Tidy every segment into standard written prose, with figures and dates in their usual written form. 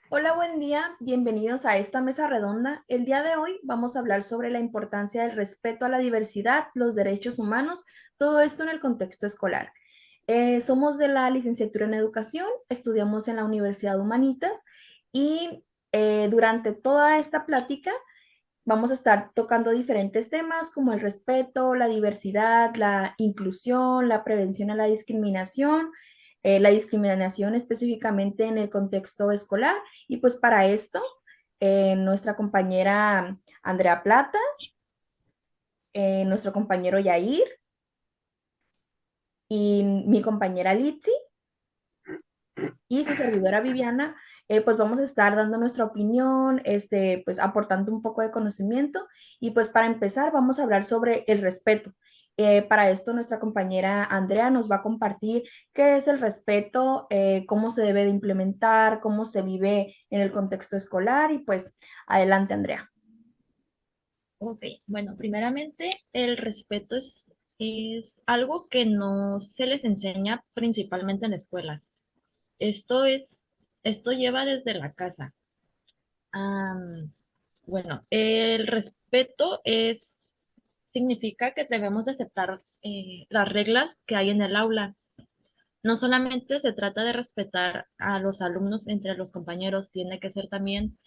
Hola, buen día. Bienvenidos a esta mesa redonda. El día de hoy vamos a hablar sobre la importancia del respeto a la diversidad, los derechos humanos, todo esto en el contexto escolar. Somos de la licenciatura en educación, estudiamos en la Universidad Humanitas y durante toda esta plática vamos a estar tocando diferentes temas como el respeto, la diversidad, la inclusión, la prevención a la discriminación específicamente en el contexto escolar. Y pues para esto, nuestra compañera Andrea Plata, nuestro compañero Yair y mi compañera Litsi y su servidora Viviana, pues vamos a estar dando nuestra opinión, pues aportando un poco de conocimiento y pues para empezar vamos a hablar sobre el respeto. Para esto nuestra compañera Andrea nos va a compartir qué es el respeto, cómo se debe de implementar, cómo se vive en el contexto escolar y pues adelante Andrea. Ok, bueno, primeramente el respeto es algo que no se les enseña principalmente en la escuela. Esto es, esto lleva desde la casa. Bueno, el respeto significa que debemos de aceptar las reglas que hay en el aula. No solamente se trata de respetar a los alumnos entre los compañeros, tiene que ser también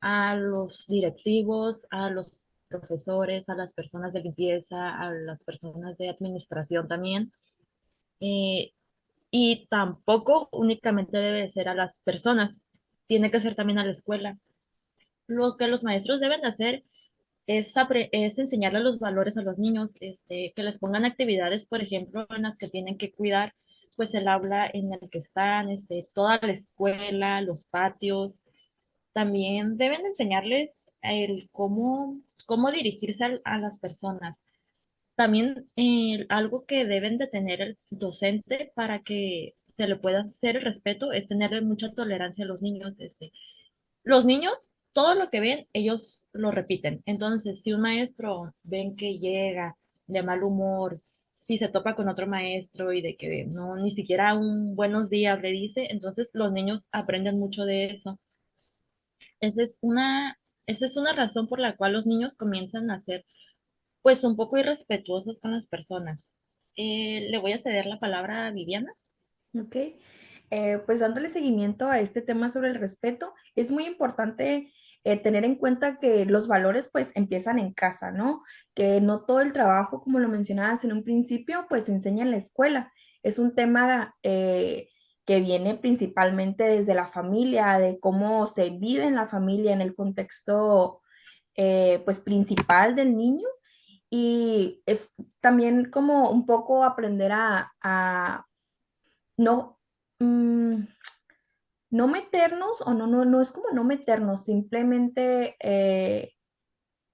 a los directivos, a los profesores, a las personas de limpieza, a las personas de administración también. Eh, y tampoco únicamente debe ser a las personas, tiene que ser también a la escuela. Lo que los maestros deben hacer es enseñarle los valores a los niños, que les pongan actividades, por ejemplo, en las que tienen que cuidar pues el aula en el que están, toda la escuela, los patios. También deben enseñarles cómo dirigirse a las personas. También algo que deben de tener el docente para que se le pueda hacer el respeto es tenerle mucha tolerancia a los niños. Los niños, todo lo que ven, ellos lo repiten. Entonces, si un maestro ven que llega de mal humor, si se topa con otro maestro y de que no, ni siquiera un buenos días le dice, entonces los niños aprenden mucho de eso. Esa es una, esa es una razón por la cual los niños comienzan a ser, pues, un poco irrespetuosos con las personas. Le voy a ceder la palabra a Viviana. ¿Ok? Pues dándole seguimiento a este tema sobre el respeto, es muy importante tener en cuenta que los valores pues empiezan en casa, ¿no? Que no todo el trabajo, como lo mencionabas en un principio, pues se enseña en la escuela. Es un tema que viene principalmente desde la familia, de cómo se vive en la familia, en el contexto pues principal del niño. Y es también como un poco aprender a no, mm, no meternos, o no es como no meternos, simplemente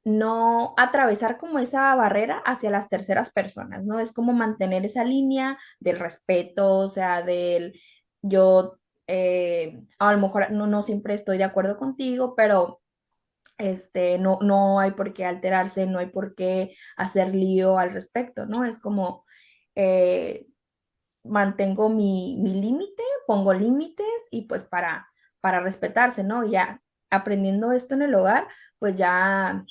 no atravesar como esa barrera hacia las terceras personas, ¿no? Es como mantener esa línea del respeto, o sea, del yo, a lo mejor no siempre estoy de acuerdo contigo, pero no hay por qué alterarse, no hay por qué hacer lío al respecto, ¿no? Es como eh, mantengo mi límite, pongo límites y pues para respetarse, ¿no? Ya aprendiendo esto en el hogar, pues ya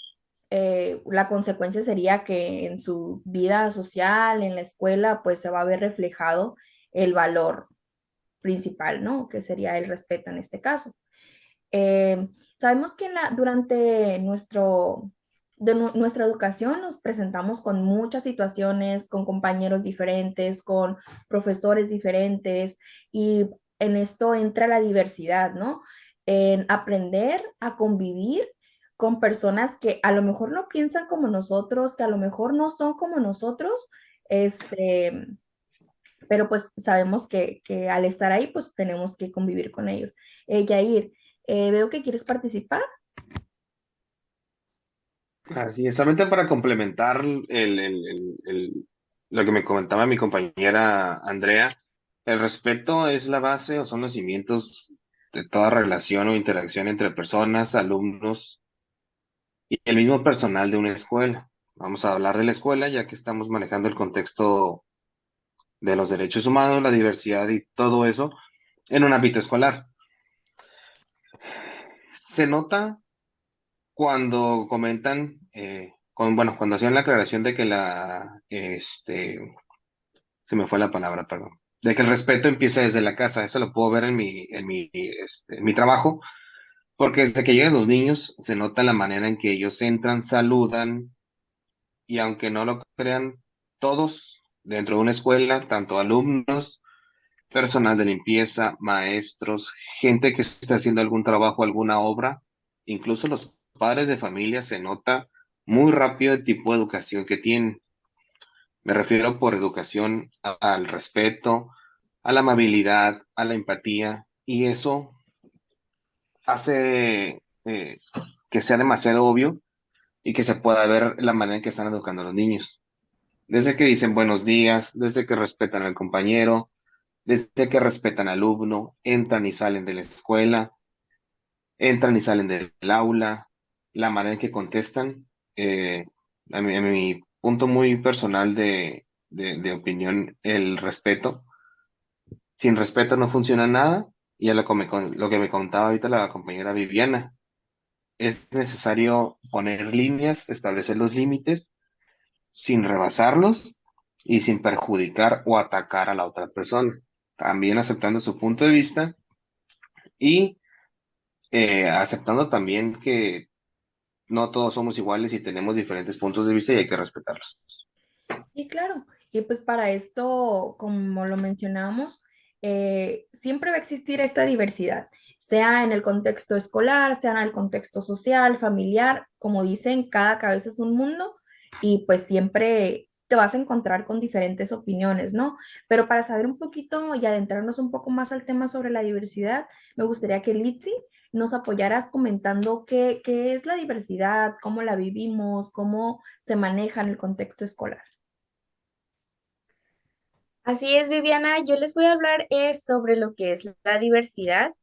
la consecuencia sería que en su vida social, en la escuela, pues se va a ver reflejado el valor principal, ¿no? Que sería el respeto en este caso. Sabemos que durante nuestra educación nos presentamos con muchas situaciones, con compañeros diferentes, con profesores diferentes, y en esto entra la diversidad, ¿no? En aprender a convivir con personas que a lo mejor no piensan como nosotros, que a lo mejor no son como nosotros, este, pero pues sabemos que al estar ahí, pues tenemos que convivir con ellos. Yair, veo que quieres participar. Así es, solamente para complementar lo que me comentaba mi compañera Andrea, el respeto es la base o son los cimientos de toda relación o interacción entre personas, alumnos y el mismo personal de una escuela. Vamos a hablar de la escuela ya que estamos manejando el contexto de los derechos humanos, la diversidad y todo eso en un ámbito escolar. se nota cuando comentan, bueno, cuando hacían la aclaración de que se me fue la palabra, perdón, de que el respeto empieza desde la casa. Eso lo puedo ver en mi trabajo, porque desde que llegan los niños se nota la manera en que ellos entran, saludan, y aunque no lo crean, todos dentro de una escuela, tanto alumnos, personal de limpieza, maestros, gente que está haciendo algún trabajo, alguna obra, incluso los padres de familia, se nota muy rápido el tipo de educación que tienen. Me refiero por educación al respeto, a la amabilidad, a la empatía, y eso hace que sea demasiado obvio y que se pueda ver la manera en que están educando a los niños. Desde que dicen buenos días, desde que respetan al compañero, desde que respetan al alumno, entran y salen de la escuela, entran y salen del aula, la manera en que contestan. eh, a mi punto muy personal de opinión, el respeto. Sin respeto no funciona nada, y a lo que me contaba ahorita la compañera Viviana, es necesario poner líneas, establecer los límites sin rebasarlos y sin perjudicar o atacar a la otra persona. También aceptando su punto de vista y aceptando también que no todos somos iguales y tenemos diferentes puntos de vista y hay que respetarlos. Y claro, y pues para esto, como lo mencionamos, siempre va a existir esta diversidad, sea en el contexto escolar, sea en el contexto social, familiar, como dicen, cada cabeza es un mundo y pues siempre te vas a encontrar con diferentes opiniones, ¿no? Pero para saber un poquito y adentrarnos un poco más al tema sobre la diversidad, me gustaría que Litsi nos apoyaras comentando qué es la diversidad, cómo la vivimos, cómo se maneja en el contexto escolar. Así es, Viviana. Yo les voy a hablar sobre lo que es la diversidad.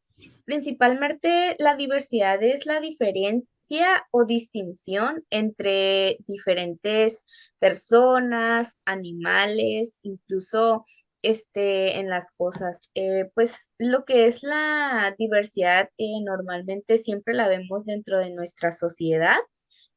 Principalmente, la diversidad es la diferencia o distinción entre diferentes personas, animales, incluso en las cosas. Pues lo que es la diversidad normalmente siempre la vemos dentro de nuestra sociedad.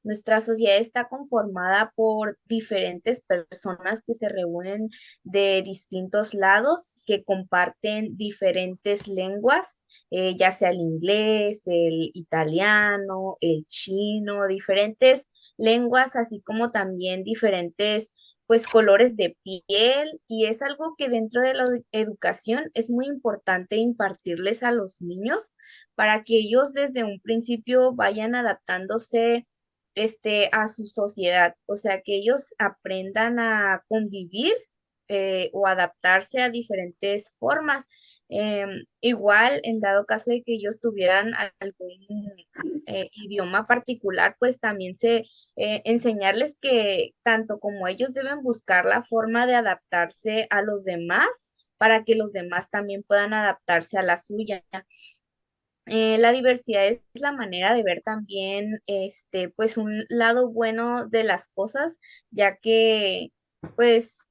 Nuestra sociedad está conformada por diferentes personas que se reúnen de distintos lados, que comparten diferentes lenguas, ya sea el inglés, el italiano, el chino, diferentes lenguas, así como también diferentes pues colores de piel, y es algo que dentro de la educación es muy importante impartirles a los niños para que ellos desde un principio vayan adaptándose a su sociedad, o sea, que ellos aprendan a convivir o adaptarse a diferentes formas. Igual, en dado caso de que ellos tuvieran algún idioma particular, pues también enseñarles que tanto como ellos deben buscar la forma de adaptarse a los demás, para que los demás también puedan adaptarse a la suya. La diversidad es la manera de ver también, pues un lado bueno de las cosas, ya que, pues,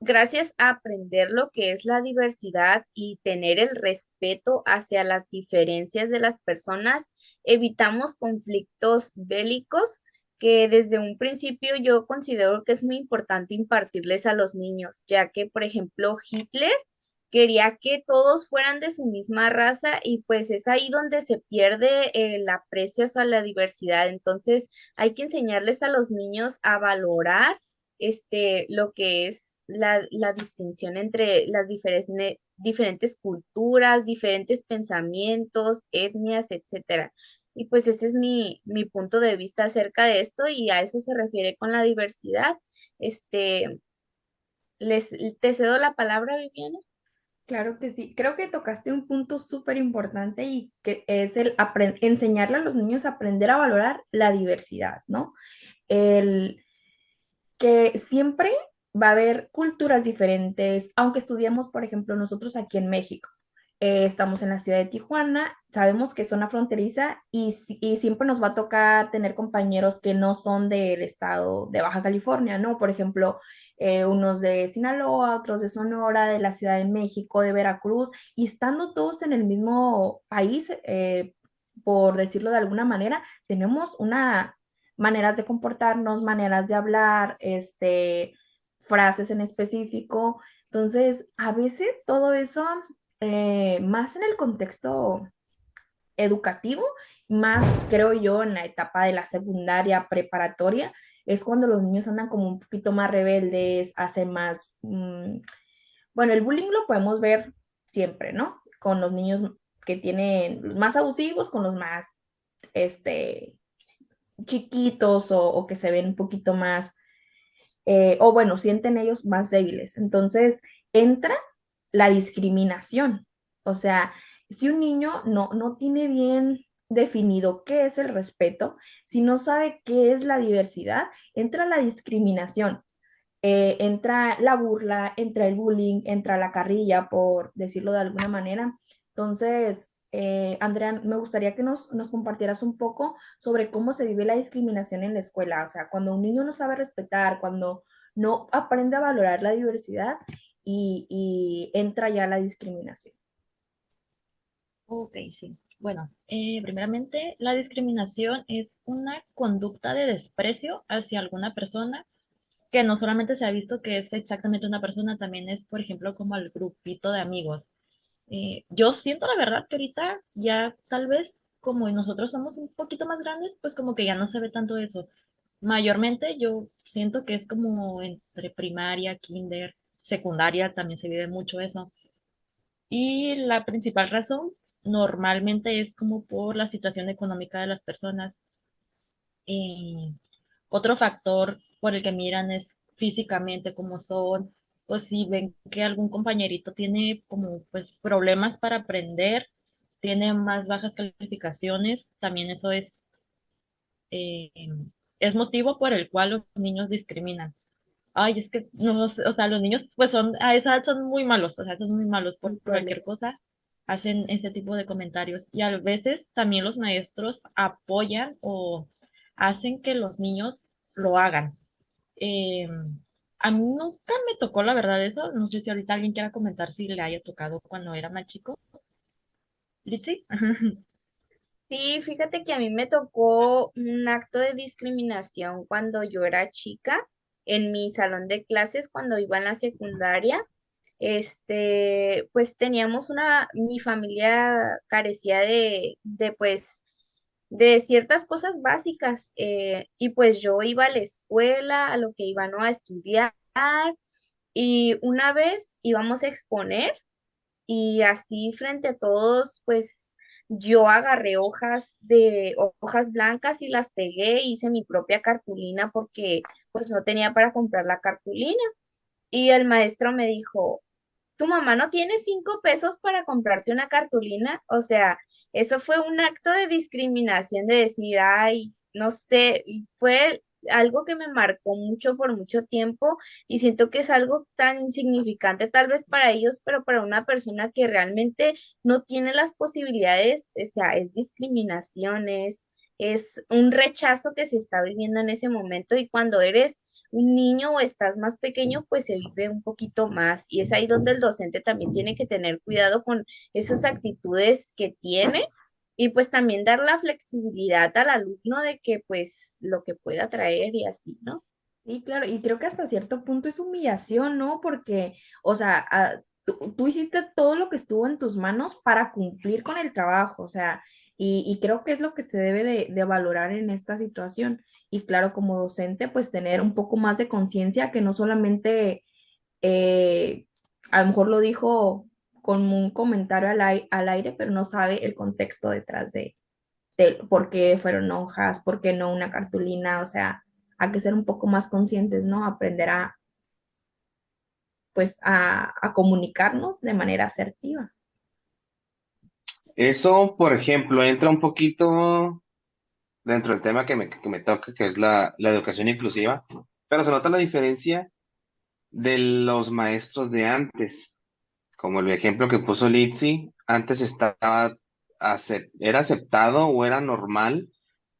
gracias a aprender lo que es la diversidad y tener el respeto hacia las diferencias de las personas, evitamos conflictos bélicos que desde un principio yo considero que es muy importante impartirles a los niños, ya que, por ejemplo, Hitler quería que todos fueran de su misma raza, y pues es ahí donde se pierde el aprecio hacia la diversidad. Entonces hay que enseñarles a los niños a valorar lo que es la distinción entre las diferentes culturas, diferentes pensamientos, etnias, etcétera. Y pues ese es mi punto de vista acerca de esto, y a eso se refiere con la diversidad. Este, te cedo la palabra, Viviana. Claro que sí, creo que tocaste un punto súper importante y que es el enseñarle a los niños a aprender a valorar la diversidad, ¿no? El que siempre va a haber culturas diferentes, aunque estudiemos, por ejemplo, nosotros aquí en México. Estamos en la ciudad de Tijuana, sabemos que es zona fronteriza y, y siempre nos va a tocar tener compañeros que no son del estado de Baja California, ¿no? Por ejemplo, unos de Sinaloa, otros de Sonora, de la Ciudad de México, de Veracruz, y estando todos en el mismo país, por decirlo de alguna manera, tenemos una maneras de comportarnos, maneras de hablar, frases en específico. Entonces, a veces todo eso, más en el contexto educativo, más creo yo en la etapa de la secundaria preparatoria, es cuando los niños andan como un poquito más rebeldes, hacen más, bueno, el bullying lo podemos ver siempre, ¿no? Con los niños que tienen los más abusivos, con los más, este, chiquitos o que se ven un poquito más, o bueno, sienten ellos más débiles. Entonces entra la discriminación. O sea, si un niño no tiene bien definido qué es el respeto, si no sabe qué es la diversidad, entra la discriminación. Entra la burla, entra el bullying, entra la carrilla, por decirlo de alguna manera. Entonces, Andrea, me gustaría que nos compartieras un poco sobre cómo se vive la discriminación en la escuela. O sea, cuando un niño no sabe respetar, cuando no aprende a valorar la diversidad y entra ya la discriminación. Ok, sí. Bueno, primeramente, la discriminación es una conducta de desprecio hacia alguna persona que no solamente se ha visto que es exactamente una persona, también es, por ejemplo, como al grupito de amigos. Yo siento la verdad que ahorita ya tal vez como nosotros somos un poquito más grandes, pues como que ya no se ve tanto eso. Mayormente yo siento que es como entre primaria, kinder, secundaria, también se vive mucho eso. Y la principal razón normalmente es como por la situación económica de las personas. Eh, Otro factor por el que miran es físicamente cómo son, o si ven que algún compañerito tiene como pues problemas para aprender, tiene más bajas calificaciones, también eso eh, es motivo por el cual los niños discriminan. Ay, es que no sé, o sea, los niños pues son, a esa edad son muy malos, o sea, son muy malos por Muy cualquier crueles. cosa, hacen ese tipo de comentarios. Y a veces también los maestros apoyan o hacen que los niños lo hagan. Eh, a mí nunca me tocó la verdad eso, no sé si ahorita alguien quiera comentar si le haya tocado cuando era más chico. ¿Litsi? Sí, fíjate que a mí me tocó un acto de discriminación cuando yo era chica, en mi salón de clases, cuando iba en la secundaria. Pues teníamos mi familia carecía pues, de ciertas cosas básicas, y pues yo iba a la escuela, a lo que iba, ¿no? A estudiar, y una vez íbamos a exponer y así frente a todos, pues yo agarré hojas blancas y las pegué, hice mi propia cartulina porque pues no tenía para comprar la cartulina. Y el maestro me dijo, ¿tu mamá no tiene 5 pesos para comprarte una cartulina? O sea, eso fue un acto de discriminación de decir, ay, no sé, y fue algo que me marcó mucho por mucho tiempo y siento que es algo tan insignificante tal vez para ellos, pero para una persona que realmente no tiene las posibilidades, o sea, es discriminación, es un rechazo que se está viviendo en ese momento y cuando eres un niño o estás más pequeño, pues se vive un poquito más. Y es ahí donde el docente también tiene que tener cuidado con esas actitudes que tiene y pues también dar la flexibilidad al alumno de que pues lo que pueda traer y así, ¿no? Sí, claro, y creo que hasta cierto punto es humillación, ¿no? Porque, o sea, tú hiciste todo lo que estuvo en tus manos para cumplir con el trabajo, o sea, y creo que es lo que se debe de valorar en esta situación. Y claro, como docente, pues tener un poco más de conciencia que no solamente, eh, a lo mejor lo dijo con un comentario al aire, pero no sabe el contexto detrás de por qué fueron hojas, por qué no una cartulina, o sea, hay que ser un poco más conscientes, ¿no? Aprender pues, a comunicarnos de manera asertiva. Eso, por ejemplo, entra un poquito dentro del tema que me toca, que es la educación inclusiva, pero se nota la diferencia de los maestros de antes, como el ejemplo que puso Litsi, antes era aceptado o era normal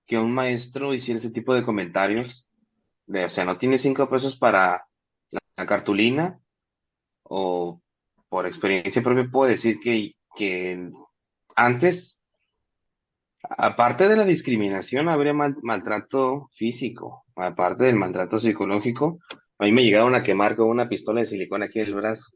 que un maestro hiciera ese tipo de comentarios, o sea, no tiene 5 pesos para la cartulina, o por experiencia propia puedo decir que antes Aparte de la discriminación, habría maltrato físico, aparte del maltrato psicológico. A mí me llegaron a quemar con una pistola de silicón aquí en el brazo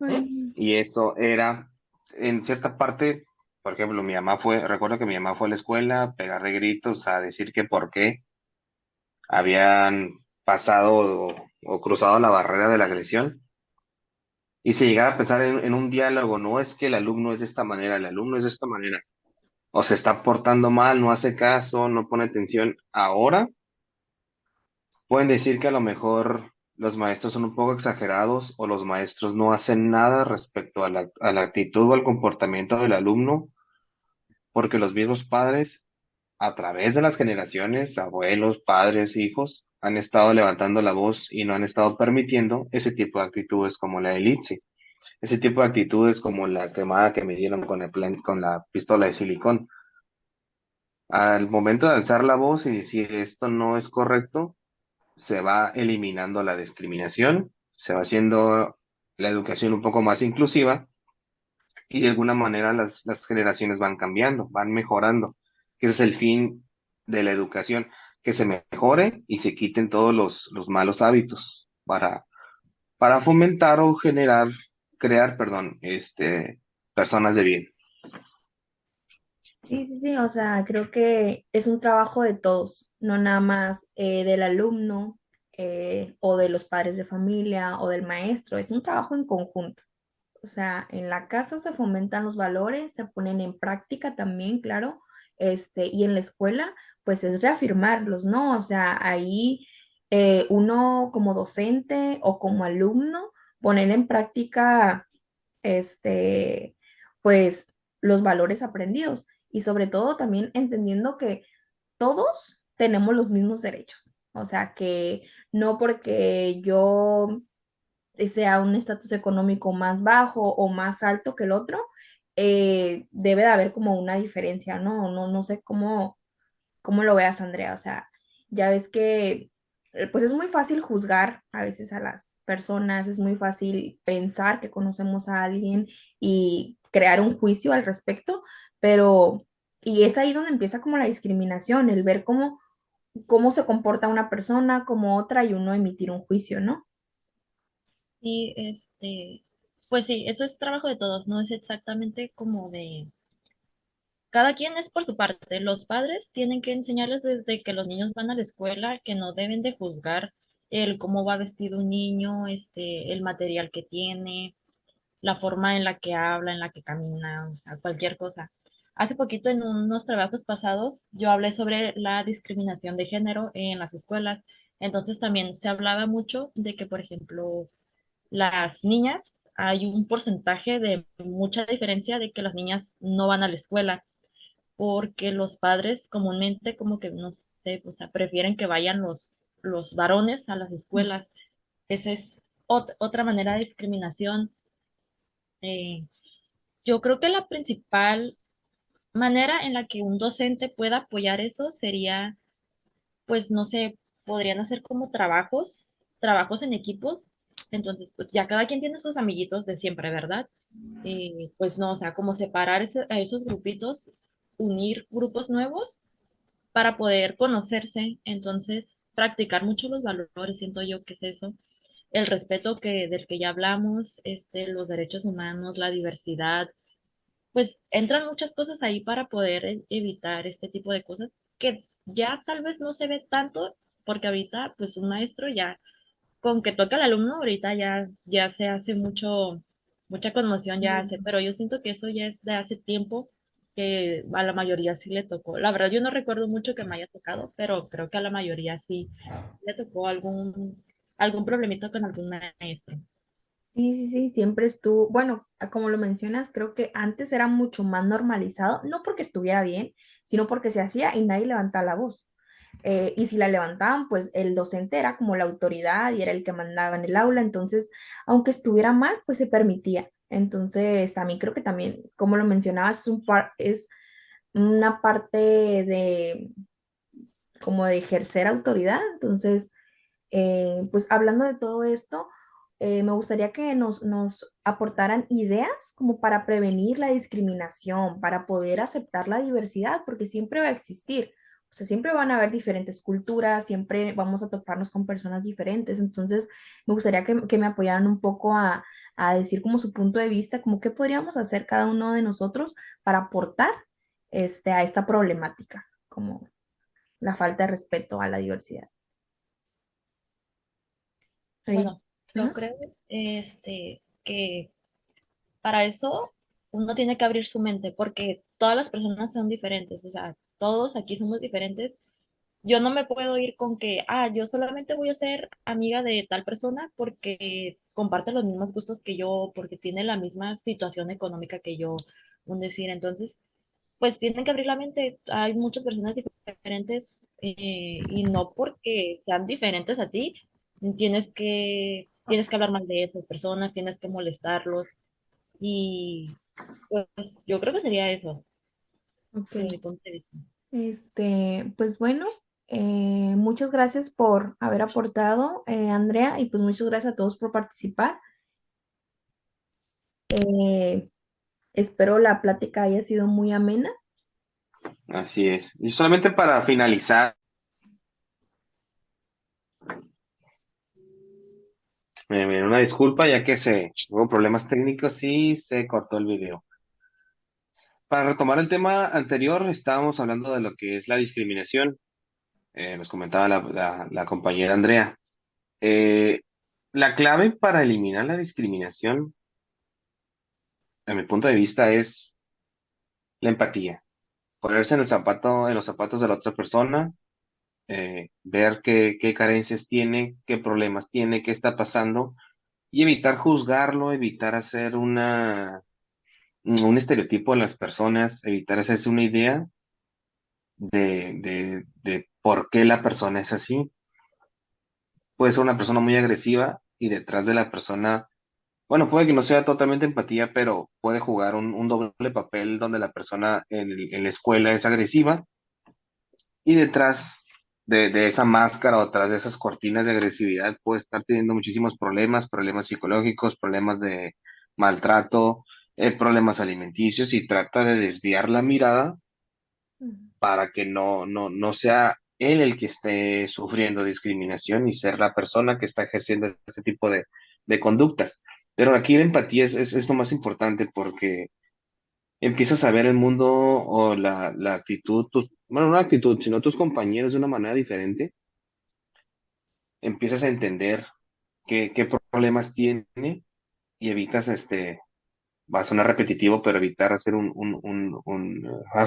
Ay, y eso era, en cierta parte, por ejemplo, recuerdo que mi mamá fue a la escuela a pegar de gritos, a decir que por qué habían pasado o cruzado la barrera de la agresión. Y si llegara a pensar en un diálogo, no es que el alumno es de esta manera, el alumno es de esta manera, o se está portando mal, no hace caso, no pone atención ahora. Pueden decir que a lo mejor los maestros son un poco exagerados o los maestros no hacen nada respecto a la actitud o al comportamiento del alumno, porque los mismos padres, a través de las generaciones, abuelos, padres, hijos, han estado levantando la voz y no han estado permitiendo ese tipo de actitudes como la del ITSE, ese tipo de actitudes como la quemada que me dieron con la pistola de silicón. Al momento de alzar la voz y decir esto no es correcto, se va eliminando la discriminación, se va haciendo la educación un poco más inclusiva y de alguna manera las generaciones van cambiando, van mejorando. Ese es el fin de la educación, que se mejore y se quiten todos los malos hábitos para fomentar o crear, perdón, personas de bien. sí, sí, sí, o sea, creo que es un trabajo de todos, no nada más del alumno o de los padres de familia o del maestro, es un trabajo en conjunto. O sea, en la casa se fomentan los valores, se ponen en práctica también, claro, y en la escuela, pues es reafirmarlos, ¿no? O sea, ahí uno como docente o como alumno, poner en práctica, este, pues los valores aprendidos y sobre todo también entendiendo que todos tenemos los mismos derechos. O sea, que no porque yo sea un estatus económico más bajo o más alto que el otro, debe de haber como una diferencia, ¿no? No sé cómo lo veas, Andrea. O sea, ya ves que pues es muy fácil juzgar a veces a las personas, es muy fácil pensar que conocemos a alguien y crear un juicio al respecto, pero, y es ahí donde empieza como la discriminación, el ver cómo se comporta una persona como otra y uno emitir un juicio, ¿no? Y pues sí, eso es trabajo de todos, no es exactamente como de cada quien es por su parte. Los padres tienen que enseñarles desde que los niños van a la escuela que no deben de juzgar el cómo va vestido un niño, el material que tiene, la forma en la que habla, en la que camina, o sea, cualquier cosa. Hace poquito en unos trabajos pasados yo hablé sobre la discriminación de género en las escuelas. Entonces también se hablaba mucho de que, por ejemplo, las niñas, hay un porcentaje de mucha diferencia de que las niñas no van a la escuela porque los padres comúnmente como que, no sé, o sea, prefieren que vayan los varones a las escuelas. Esa es otra manera de discriminación. Eh, yo creo que la principal manera en la que un docente pueda apoyar eso sería, pues, no sé, podrían hacer como trabajos en equipos. Entonces, pues ya cada quien tiene sus amiguitos de siempre, ¿verdad? Pues no, o sea, como separar a esos grupitos, unir grupos nuevos para poder conocerse, entonces practicar mucho los valores, siento yo que es eso, el respeto del que ya hablamos, los derechos humanos, la diversidad, pues entran muchas cosas ahí para poder evitar este tipo de cosas que ya tal vez no se ve tanto, porque ahorita pues un maestro ya con que toca al alumno, ahorita ya se hace mucha conmoción ya hace, pero yo siento que eso ya es de hace tiempo que a la mayoría sí le tocó. La verdad, yo no recuerdo mucho que me haya tocado, pero creo que a la mayoría sí le tocó algún problemita con algún maestro. Sí, sí, sí, siempre estuvo, bueno, como lo mencionas, creo que antes era mucho más normalizado, no porque estuviera bien, sino porque se hacía y nadie levantaba la voz. Y si la levantaban, pues el docente era como la autoridad y era el que mandaba en el aula, entonces, aunque estuviera mal, pues se permitía. Entonces, también creo que también, como lo mencionabas, es una parte de, como de ejercer autoridad. Entonces, pues hablando de todo esto, me gustaría que nos aportaran ideas como para prevenir la discriminación, para poder aceptar la diversidad, porque siempre va a existir. O sea, siempre van a haber diferentes culturas, siempre vamos a toparnos con personas diferentes. Entonces, me gustaría que me apoyaran un poco a decir como su punto de vista, como qué podríamos hacer cada uno de nosotros para aportar a esta problemática, como la falta de respeto a la diversidad. Ahí. Bueno, yo creo que para eso uno tiene que abrir su mente porque todas las personas son diferentes, o sea, todos aquí somos diferentes. Yo no me puedo ir con que, yo solamente voy a ser amiga de tal persona porque comparte los mismos gustos que yo, porque tiene la misma situación económica que yo, un decir. Entonces, pues tienen que abrir la mente. Hay muchas personas diferentes y no porque sean diferentes a ti, tienes que hablar mal de esas personas, tienes que molestarlos. Y pues yo creo que sería eso, Ok. desde mi punto de vista. Pues bueno, muchas gracias por haber aportado, Andrea, y pues muchas gracias a todos por participar. Eh, Espero la plática haya sido muy amena. Así es. Y solamente para finalizar, una disculpa ya que hubo problemas técnicos y se cortó el video. Para retomar el tema anterior, estábamos hablando de lo que es la discriminación. Nos comentaba la compañera Andrea. Eh, la clave para eliminar la discriminación, a mi punto de vista, es la empatía. Ponerse en los zapatos de la otra persona, ver qué carencias tiene, qué problemas tiene, qué está pasando, y evitar juzgarlo, evitar hacer un estereotipo de las personas, evitar hacerse una idea de por qué la persona es así. Puede ser una persona muy agresiva y detrás de la persona, bueno, puede que no sea totalmente empatía, pero puede jugar un doble papel donde la persona en la escuela es agresiva y detrás de esa máscara o detrás de esas cortinas de agresividad puede estar teniendo muchísimos problemas, problemas psicológicos, problemas de maltrato, problemas alimenticios y trata de desviar la mirada para que no sea él el que esté sufriendo discriminación y ser la persona que está ejerciendo ese tipo de conductas. Pero aquí la empatía es lo más importante porque empiezas a ver el mundo o la actitud, bueno, no la actitud, sino tus compañeros de una manera diferente. Empiezas a entender qué problemas tiene y evitas, va a sonar repetitivo, pero evitar hacer a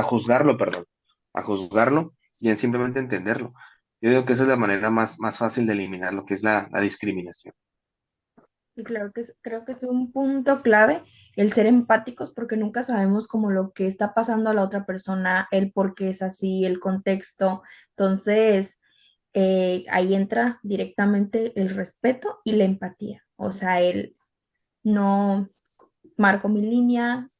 juzgarlo, perdón, a juzgarlo y en simplemente entenderlo. Yo digo que esa es la manera más fácil de eliminar lo que es la discriminación. Y claro que creo que es un punto clave el ser empáticos porque nunca sabemos como lo que está pasando a la otra persona, el por qué es así, el contexto. Entonces, ahí entra directamente el respeto y la empatía. O sea, el no marco mi línea,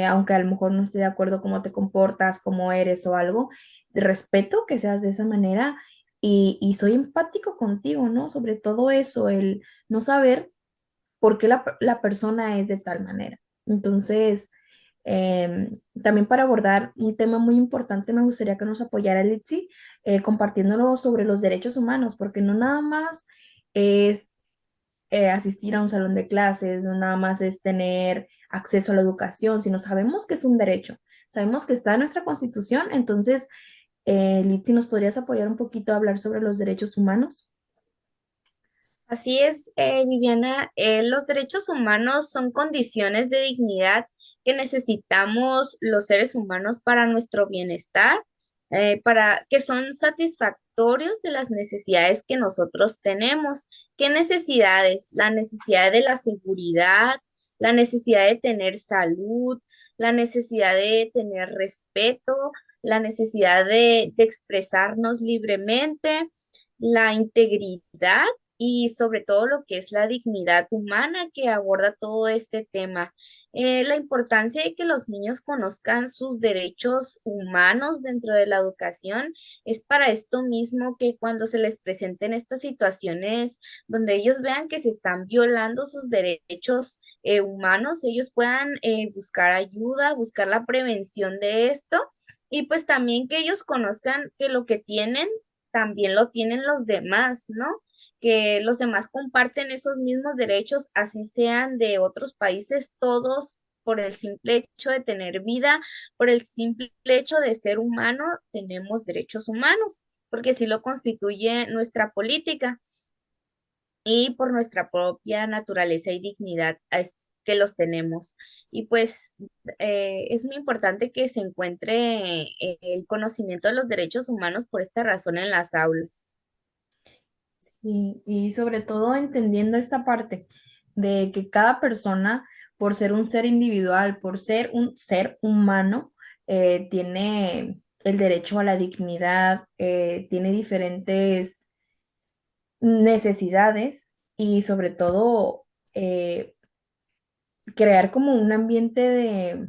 aunque a lo mejor no esté de acuerdo cómo te comportas, cómo eres o algo, respeto que seas de esa manera y soy empático contigo, ¿no? Sobre todo eso, el no saber por qué la persona es de tal manera. Entonces, también para abordar un tema muy importante, me gustaría que nos apoyara Litsi, compartiéndolo sobre los derechos humanos, porque no nada más es asistir a un salón de clases, no nada más es tener acceso a la educación, sino sabemos que es un derecho, sabemos que está en nuestra constitución, entonces, Litsi, ¿nos podrías apoyar un poquito a hablar sobre los derechos humanos? Así es, Viviana, los derechos humanos son condiciones de dignidad que necesitamos los seres humanos para nuestro bienestar, para que son satisfactorios de las necesidades que nosotros tenemos. ¿Qué necesidades? La necesidad de la seguridad, la necesidad de tener salud, la necesidad de tener respeto, la necesidad de expresarnos libremente, la integridad y sobre todo lo que es la dignidad humana que aborda todo este tema. La importancia de que los niños conozcan sus derechos humanos dentro de la educación es para esto mismo que cuando se les presenten estas situaciones donde ellos vean que se están violando sus derechos humanos, ellos puedan buscar ayuda, buscar la prevención de esto y pues también que ellos conozcan que lo que tienen también lo tienen los demás, ¿no? Que los demás comparten esos mismos derechos, así sean de otros países, todos por el simple hecho de tener vida, por el simple hecho de ser humano, tenemos derechos humanos, porque así lo constituye nuestra política y por nuestra propia naturaleza y dignidad es que los tenemos. Y pues es muy importante que se encuentre el conocimiento de los derechos humanos por esta razón en las aulas. Y sobre todo entendiendo esta parte de que cada persona, por ser un ser individual, por ser un ser humano, tiene el derecho a la dignidad, tiene diferentes necesidades y sobre todo eh, crear como un ambiente de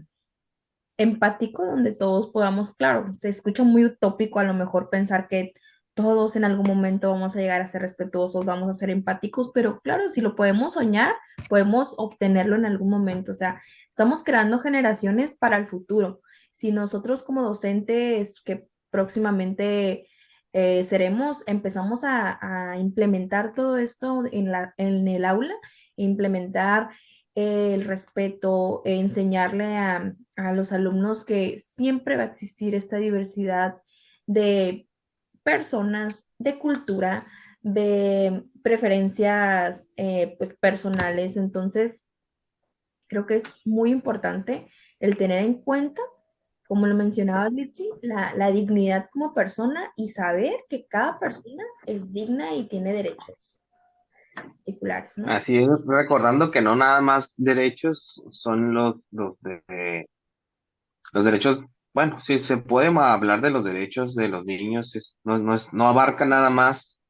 empático donde todos podamos, claro, se escucha muy utópico a lo mejor pensar que todos en algún momento vamos a llegar a ser respetuosos, vamos a ser empáticos, pero claro, si lo podemos soñar, podemos obtenerlo en algún momento. O sea, estamos creando generaciones para el futuro. Si nosotros como docentes que próximamente seremos, empezamos a implementar todo esto en el aula, implementar el respeto, enseñarle a los alumnos que siempre va a existir esta diversidad de personas, de cultura, de preferencias pues personales. Entonces, creo que es muy importante el tener en cuenta, como lo mencionaba Litsi, la dignidad como persona y saber que cada persona es digna y tiene derechos particulares, ¿no? Así es, recordando que no nada más derechos son los derechos, bueno, sí se puede hablar de los derechos de los niños, no abarca nada más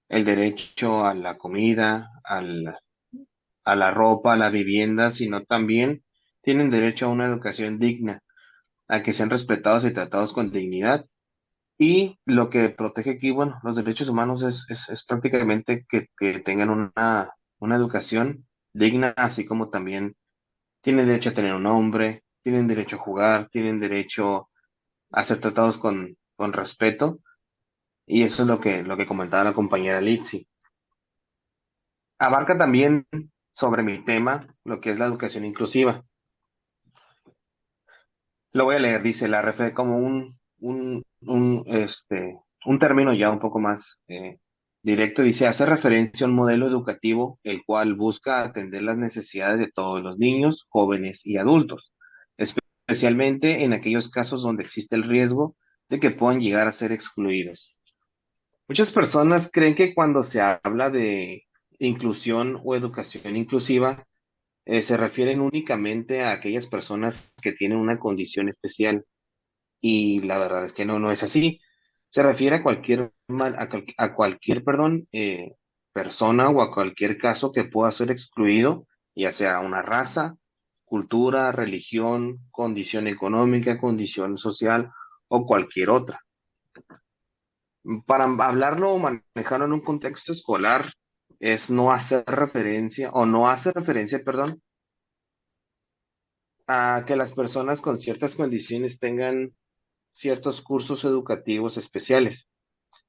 el derecho a la comida, a la ropa, a la vivienda, sino también tienen derecho a una educación digna, a que sean respetados y tratados con dignidad. Y lo que protege aquí, bueno, los derechos humanos es prácticamente que tengan una educación digna, así como también tienen derecho a tener un nombre, tienen derecho a jugar, tienen derecho a ser tratados con respeto. Y eso es lo que comentaba la compañera Litsi. Abarca también sobre mi tema lo que es la educación inclusiva. Lo voy a leer, dice la RF como un término ya un poco más directo. Dice, hace referencia a un modelo educativo el cual busca atender las necesidades de todos los niños, jóvenes y adultos, especialmente en aquellos casos donde existe el riesgo de que puedan llegar a ser excluidos. Muchas personas creen que cuando se habla de inclusión o educación inclusiva, se refieren únicamente a aquellas personas que tienen una condición especial y la verdad es que no es así. Se refiere a a cualquier, perdón, persona o a cualquier caso que pueda ser excluido, ya sea una raza, cultura, religión, condición económica, condición social o cualquier otra. Para hablarlo o manejarlo en un contexto escolar es no hacer referencia o no hace referencia, perdón, a que las personas con ciertas condiciones tengan ciertos cursos educativos especiales,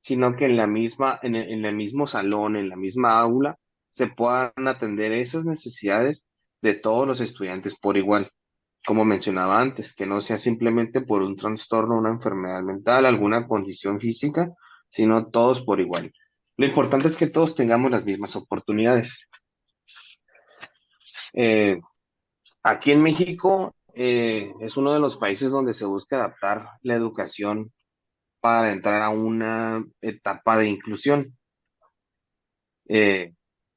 sino que en en el mismo salón, en la misma aula, se puedan atender esas necesidades de todos los estudiantes por igual. Como mencionaba antes, que no sea simplemente por un trastorno, una enfermedad mental, alguna condición física, sino todos por igual. Lo importante es que todos tengamos las mismas oportunidades. Eh, Aquí en México es uno de los países donde se busca adaptar la educación para entrar a una etapa de inclusión. Eh,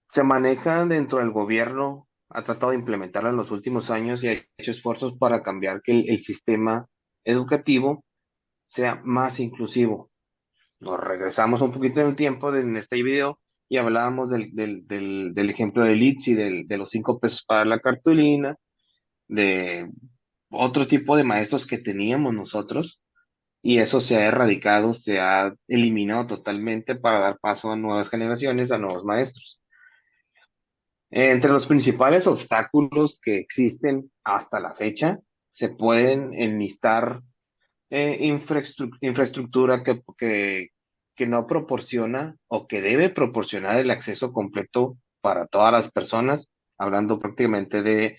Se maneja dentro del gobierno, ha tratado de implementarla en los últimos años y ha hecho esfuerzos para cambiar que el sistema educativo sea más inclusivo. Nos regresamos un poquito en el tiempo en este video y hablábamos del ejemplo del ITZY, de los 5 pesos para la cartulina, de otro tipo de maestros que teníamos nosotros, y eso se ha erradicado, se ha eliminado totalmente para dar paso a nuevas generaciones, a nuevos maestros. Entre los principales obstáculos que existen hasta la fecha, se pueden enlistar infraestructura que no proporciona o que debe proporcionar el acceso completo para todas las personas, hablando prácticamente de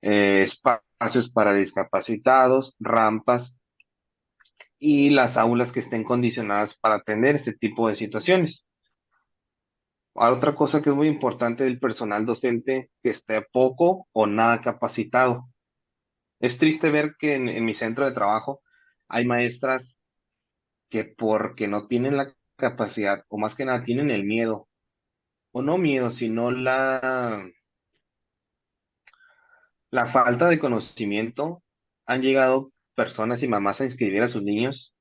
espacios para discapacitados, rampas y las aulas que estén condicionadas para atender este tipo de situaciones. Otra cosa que es muy importante del personal docente que esté poco o nada capacitado. Es triste ver que en mi centro de trabajo hay maestras que porque no tienen la capacidad, o más que nada tienen el miedo, o no miedo, sino la falta de conocimiento, han llegado personas y mamás a inscribir a sus niños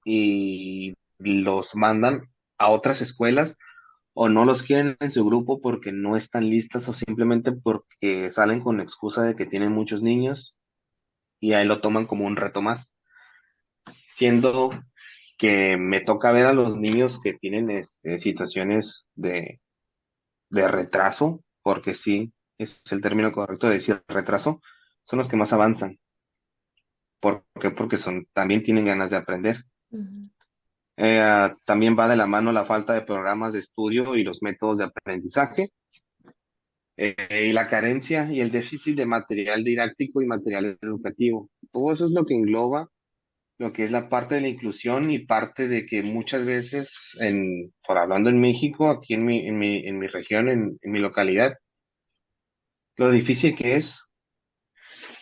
y los mandan a otras escuelas o no los quieren en su grupo porque no están listas o simplemente porque salen con la excusa de que tienen muchos niños y ahí lo toman como un reto más, siendo que me toca ver a los niños que tienen situaciones de retraso, porque sí, es el término correcto de decir retraso, son los que más avanzan. ¿Por qué? Porque también tienen ganas de aprender. Ujú. También va de la mano la falta de programas de estudio y los métodos de aprendizaje, y la carencia y el déficit de material didáctico y material educativo. Todo eso es lo que engloba lo que es la parte de la inclusión y parte de que muchas veces, por hablando en México, aquí en mi región, en mi localidad, lo difícil que es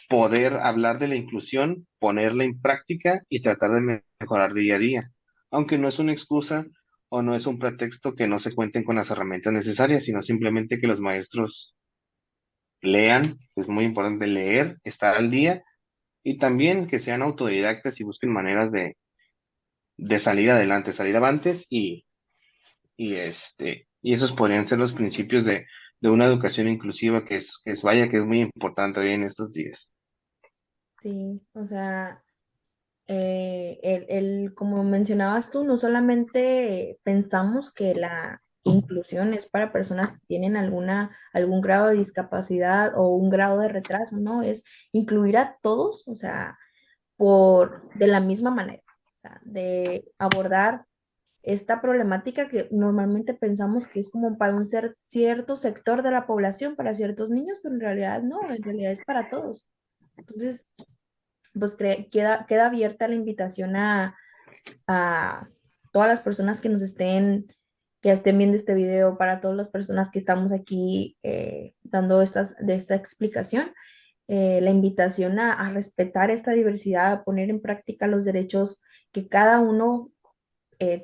poder hablar de la inclusión, ponerla en práctica y tratar de mejorar día a día, aunque no es una excusa o no es un pretexto que no se cuenten con las herramientas necesarias, sino simplemente que los maestros lean, es muy importante leer, estar al día y también que sean autodidactas y busquen maneras de salir adelante, salir avantes y esos podrían ser los principios de una educación inclusiva vaya, que es muy importante hoy en estos días. Sí, o sea, como mencionabas tú, no solamente pensamos que la inclusión es para personas que tienen algún grado de discapacidad o un grado de retraso, ¿no? Es incluir a todos, o sea, de la misma manera, o sea, de abordar esta problemática que normalmente pensamos que es como para cierto sector de la población, para ciertos niños, pero en realidad no, en realidad es para todos. Entonces, pues queda abierta la invitación a todas las personas que estén viendo este video, para todas las personas que estamos aquí dando de esta explicación, la invitación a respetar esta diversidad, a poner en práctica los derechos que cada uno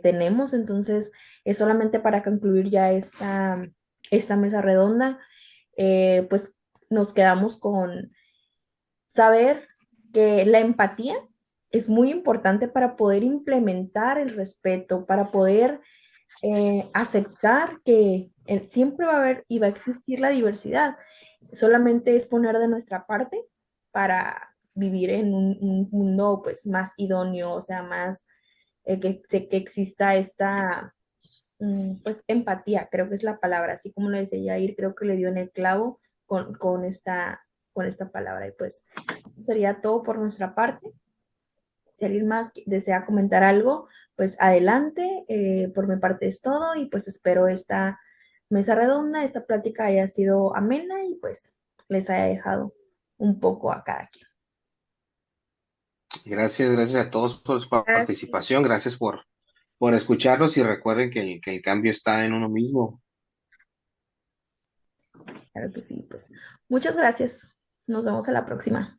tenemos. Entonces, es solamente para concluir ya esta mesa redonda, pues nos quedamos con saber que la empatía es muy importante para poder implementar el respeto, para poder aceptar que siempre va a haber y va a existir la diversidad. Solamente es poner de nuestra parte para vivir en un mundo pues más idóneo, o sea, más que exista esta pues empatía, creo que es la palabra, así como lo decía Yair, creo que le dio en el clavo con esta palabra. Y pues eso sería todo por nuestra parte. Si alguien más desea comentar algo, pues adelante. Por mi parte es todo y pues espero esta mesa redonda, esta plática haya sido amena y pues les haya dejado un poco a cada quien. Gracias a todos por su Gracias. participación, gracias por escucharnos y recuerden que el cambio está en uno mismo. Claro que sí, pues muchas gracias. Nos vemos a la próxima.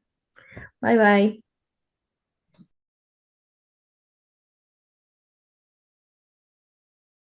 Bye bye.